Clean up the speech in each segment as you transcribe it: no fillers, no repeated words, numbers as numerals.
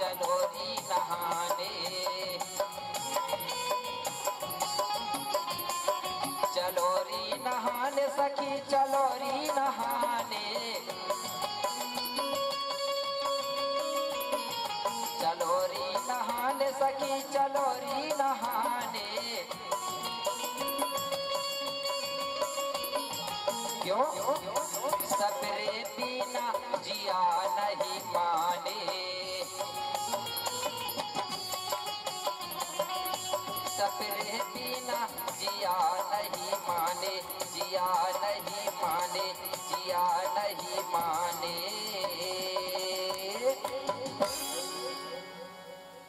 चलो री नहाने, चलो री नहाने सखी चलो री नहाने, चलो री नहाने सखी चलो री नहाने। क्यों? सबरे बिना जिया नहीं माने, सबरे बिना जिया नहीं माने, जिया नहीं माने, जिया नहीं माने।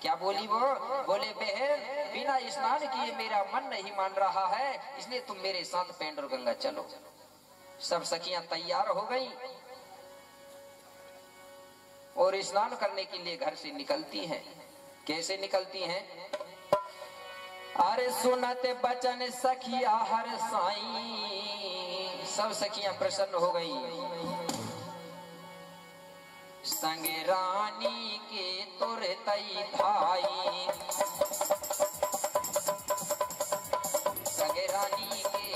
क्या बोली वो? बोले बहन बिना स्नान किए मेरा मन नहीं मान रहा है, इसलिए तुम मेरे साथ पेंडर गंगा चलो। सब सखियां तैयार हो गई और स्नान करने के लिए घर से निकलती हैं। कैसे निकलती हैं? अरे सुनत बचन सखिया हर साईं, सब सखियां प्रसन्न हो गई। संगे रानी के तुरतई धाई, संगे रानी के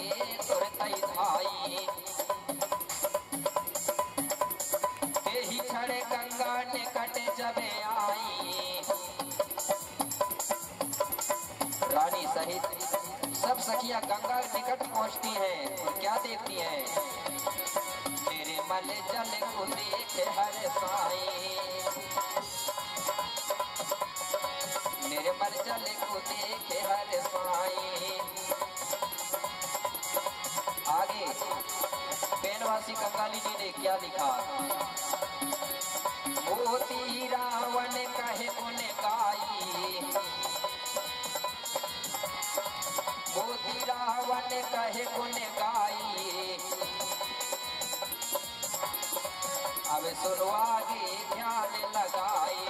तुरतई धाई, ही खड़े गंगा निकट जब आई। रानी सहित सब सखियां गंगा निकट पहुंचती हैं और क्या देखती हैं? निर्मल जल को देखे हर साईं, निर्मल जल को देखे हर साईं। आगे बेनवासी कंगाली जी ने क्या लिखा? मोती रावण कहे गुण गाई, मोती रावण कहे गुण गाई। अब सुनवागे ध्यान लगाए,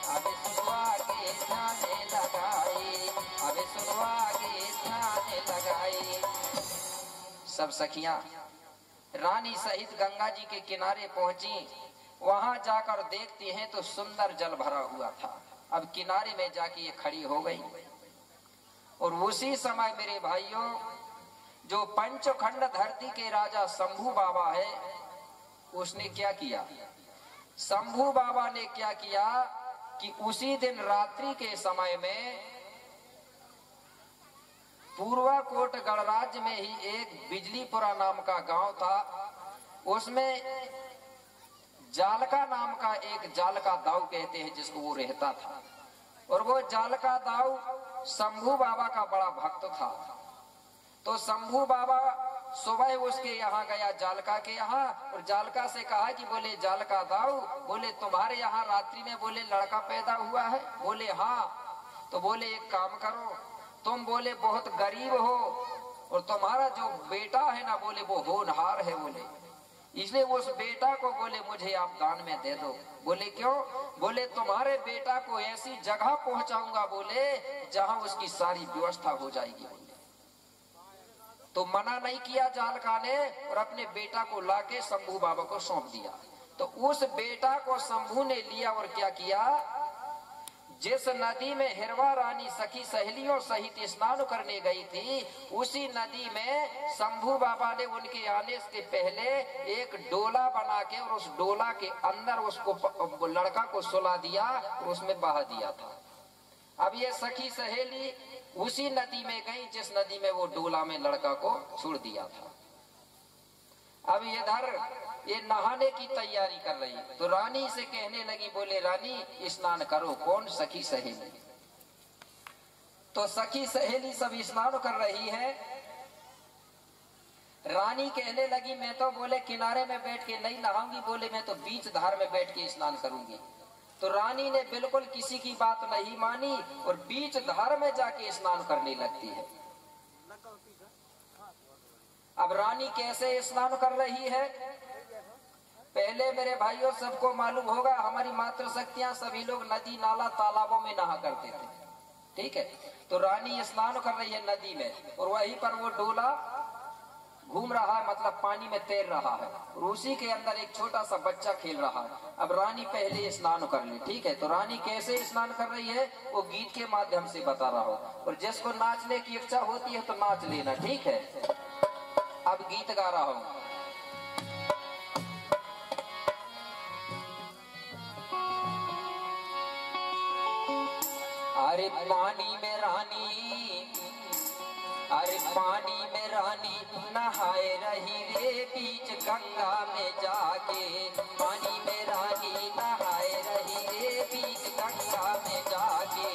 अब सुनवागे ध्यान लगाए, अब सुनवागे ध्यान लगाए। सब सखियां रानी सहित गंगा जी के किनारे पहुंची। वहां जाकर देखती हैं तो सुंदर जल भरा हुआ था। अब किनारे में जाके ये खड़ी हो गई और उसी समय मेरे भाइयों जो पंचखंड धरती के राजा शंभू बाबा है उसने क्या किया? शंभू बाबा ने क्या किया कि उसी दिन रात्रि के समय में पूर्वाकोट गणराज्य में ही एक बिजलीपुरा नाम का गांव था, उसमें जालका नाम का एक जालका दाऊ कहते हैं जिसको वो रहता था। और वो जालका दाऊ शंभू बाबा का बड़ा भक्त था। तो शंभू बाबा सुबह उसके यहाँ गया जालका के यहाँ और जालका से कहा कि बोले जालका दाऊ, बोले तुम्हारे यहाँ रात्रि में बोले लड़का पैदा हुआ है? बोले हाँ। तो बोले एक काम करो, तुम बोले बहुत गरीब हो और तुम्हारा जो बेटा है ना बोले वो होनहार है, बोले इसलिए उस बेटा को बोले मुझे आप दान में दे दो। बोले क्यों? बोले तुम्हारे बेटा को ऐसी जगह पहुंचाऊंगा बोले जहां उसकी सारी व्यवस्था हो जाएगी। बोले तो मना नहीं किया जालका ने और अपने बेटा को लाके शंभू बाबा को सौंप दिया। तो उस बेटा को शंभू ने लिया और क्या किया? जिस नदी में हिरवा रानी सखी सहेलियों सहित स्नान करने गई थी उसी नदी में शंभू बाबा ने उनके आने से पहले एक डोला बना के और उस डोला के अंदर उसको लड़का को सुला दिया और उसमें बहा दिया था। अब ये सखी सहेली उसी नदी में गई जिस नदी में वो डोला में लड़का को छोड़ दिया था। अब इधर ये नहाने की तैयारी कर रही, तो रानी से कहने लगी, बोले रानी स्नान करो। कौन? सखी सहेली। तो सखी सहेली सब स्नान कर रही है। रानी कहने लगी मैं तो बोले किनारे में बैठ के नहीं नहाऊंगी, बोले मैं तो बीच धार में बैठ के स्नान करूंगी। तो रानी ने बिल्कुल किसी की बात नहीं मानी और बीच धार में जाके स्नान करने लगती है। अब रानी कैसे स्नान कर रही है? पहले मेरे भाइयों सबको मालूम होगा हमारी मातृशक्तियां सभी लोग नदी नाला तालाबों में नहा करते थे, ठीक है। तो रानी स्नान कर रही है नदी में और वहीं पर वो डोला घूम रहा है, मतलब पानी में तैर रहा है, और उसी के अंदर एक छोटा सा बच्चा खेल रहा है। अब रानी पहले स्नान कर ले, ठीक है, तो रानी कैसे स्नान कर रही है वो गीत के माध्यम से बता रहा हूँ, और जिसको नाचने की इच्छा होती है तो नाच लेना, ठीक है। अब गीत गा रहा हूँ। अरे पानी में रानी, अरे पानी में रानी नहाए रही रे बीच गंगा में जाके, पानी में रानी नहाए रही रे बीच गंगा में जाके।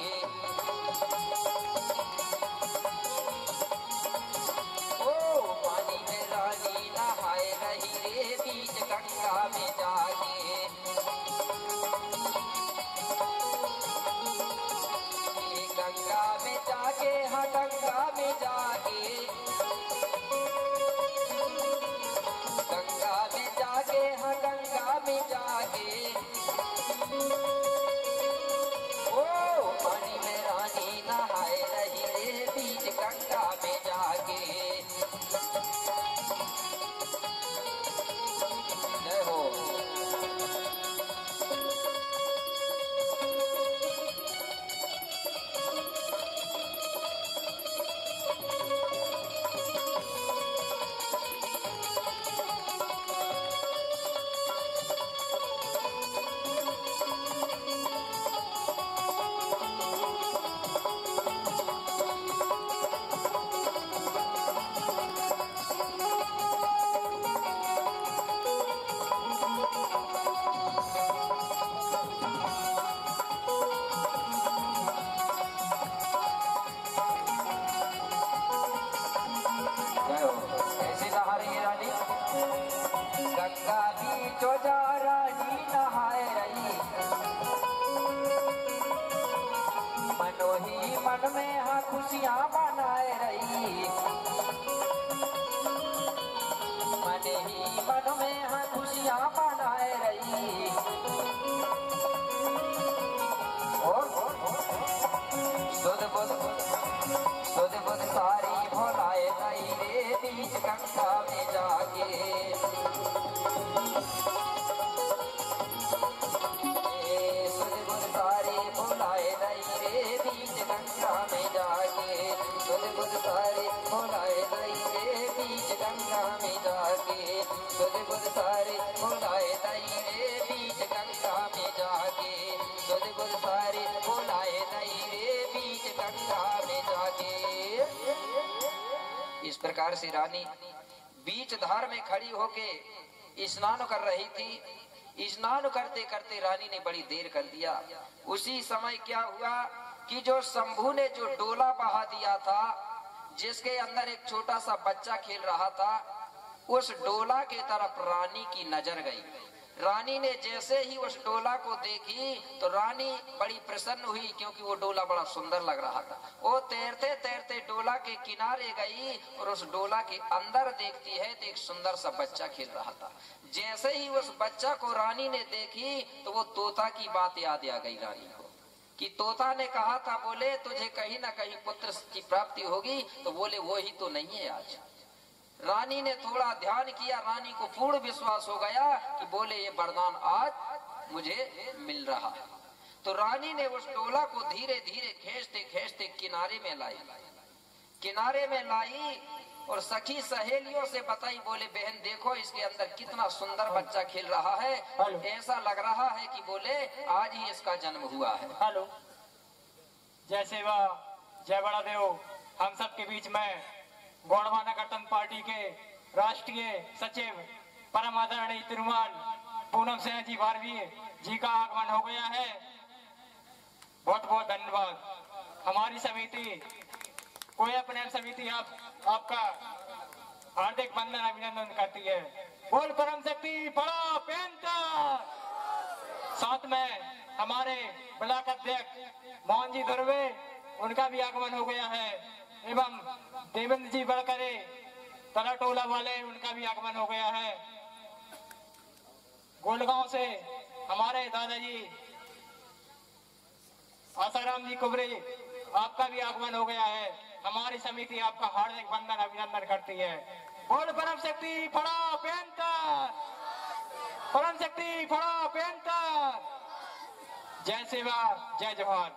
ओ पानी में रानी नहाए रही रे बीच गंगा में जाके। गंगा में जाके, हाँ गंगा में जाके, गंगा में जाके, हाँ गंगा में जाके। ओ पानी में रानी नहाए रही रे बीच गंगा में जाके। जय हो। गंगा बीचो जा रानी नहाए रही, मनो ही मन में हाँ खुशियाँ मनाए रही, मन ही मन में हाँ खुशियाँ मनाए रही। और सुध बुध सारी भोलाए नहीं रे बीच गंगा में जाके। सुध बुध सारी भोलाए नहीं रे बीच गंगा में जाके, सुध बुध सारी भोलाए नहीं रे बीच गंगा में जाके, सुध बुध सारी भोलाए नहीं रे बीच गंगा में जाके, सुध बुध सारी भोलाए नहीं रे बीच गंगा में जाके। इस प्रकार से रानी बीच धार में खड़ी होके स्नान कर रही थी। स्नान करते करते रानी ने बड़ी देर कर दिया। उसी समय क्या हुआ कि जो शंभू ने जो डोला बहा दिया था, जिसके अंदर एक छोटा सा बच्चा खेल रहा था, उस डोला के तरफ रानी की नजर गई। रानी ने जैसे ही उस डोला को देखी तो रानी बड़ी प्रसन्न हुई, क्योंकि वो डोला बड़ा सुंदर लग रहा था। वो तैरते तैरते डोला के किनारे गई और उस डोला के अंदर देखती है तो एक सुंदर सा बच्चा खेल रहा था। जैसे ही उस बच्चा को रानी ने देखी तो वो तोता की बात याद आ गई रानी को, कि तोता ने कहा था, बोले तुझे कहीं ना कहीं पुत्र की प्राप्ति होगी, तो बोले वो ही तो नहीं है आज। रानी ने थोड़ा ध्यान किया, रानी को पूर्ण विश्वास हो गया कि बोले ये वरदान आज मुझे मिल रहा है। तो रानी ने उस डोला को धीरे धीरे खींचते खींचते किनारे में लाई, किनारे में लाई और सखी सहेलियों से बताई, बोले बहन देखो इसके अंदर कितना सुंदर बच्चा खेल रहा है, ऐसा लग रहा है कि बोले आज ही इसका जन्म हुआ है। हेलो, जय सेवा जय बड़ा देव। हम सब के बीच में गौड़वाना गणतंत्र पार्टी के राष्ट्रीय सचिव परम आदरणीय तिरुमाल पूनम सिंह जी भारवी जी का आगमन हो गया है। बहुत बहुत धन्यवाद। हमारी समिति कोई अपने समिति आपका हार्दिक वंदन अभिनंदन करती है। बोल परम शक्ति बड़ा पेंटर। साथ में हमारे ब्लॉक अध्यक्ष मोहन जी दुर्वे, उनका भी आगमन हो गया है, एवं देवेंद्र जी बड़करे तला टोला वाले, उनका भी आगमन हो गया है। गोलगांव से हमारे दादाजी आसाराम जी कुबरे, आपका भी आगमन हो गया है। हमारी समिति आपका हार्दिक वंदन अभिनंदन करती है। बोल परम शक्ति फड़ा पेंटर, परम शक्ति फड़ा पेंटर। जय सेवा जय जवान।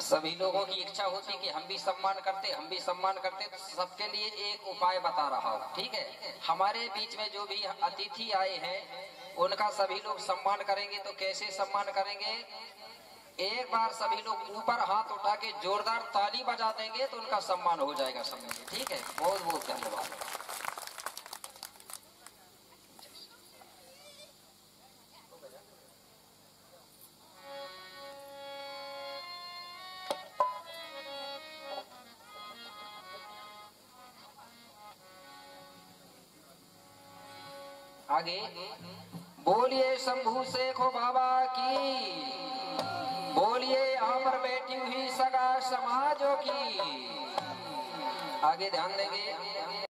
सभी लोगों की इच्छा होती कि हम भी सम्मान करते, तो सबके लिए एक उपाय बता रहा हूँ, ठीक है। हमारे बीच में जो भी अतिथि आए हैं उनका सभी लोग सम्मान करेंगे। तो कैसे सम्मान करेंगे? एक बार सभी लोग ऊपर हाथ उठा के जोरदार ताली बजा देंगे तो उनका सम्मान हो जाएगा सब में, ठीक है। बहुत बहुत धन्यवाद। आगे बोलिए शंभू शेखो बाबा की, बोलिए यहाँ पर बैठी हुई सगा समाजों की। आगे ध्यान देंगे।